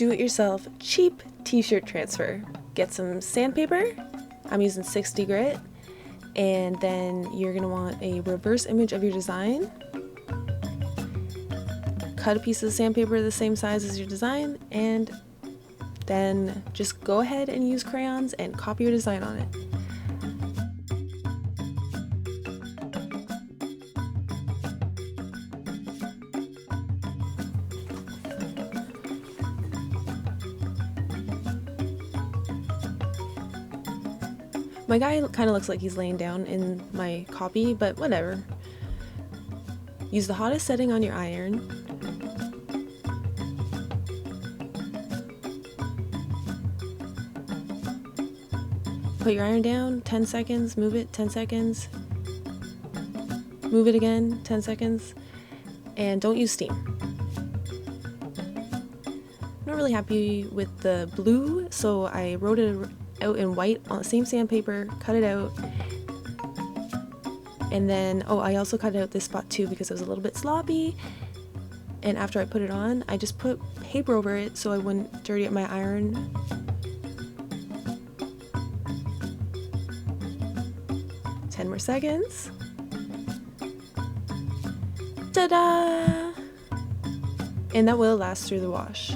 do-it-yourself cheap t-shirt transfer. Get some sandpaper. I'm using 60 grit. And then you're gonna want a reverse image of your design. Cut a piece of sandpaper the same size as your design, and then just go ahead and use crayons and copy your design on it. My guy kind of looks like he's laying down in my copy, but whatever. Use the hottest setting on your iron. Put your iron down, 10 seconds, move it, 10 seconds. Move it again, 10 seconds. And don't use steam. I'm not really happy with the blue, so I wrote it out in white on the same sandpaper, cut it out, and then I also cut out this spot too because it was a little bit sloppy, and after I put it on I just put paper over it so I wouldn't dirty up my iron. Ten more seconds. Ta-da! And that will last through the wash.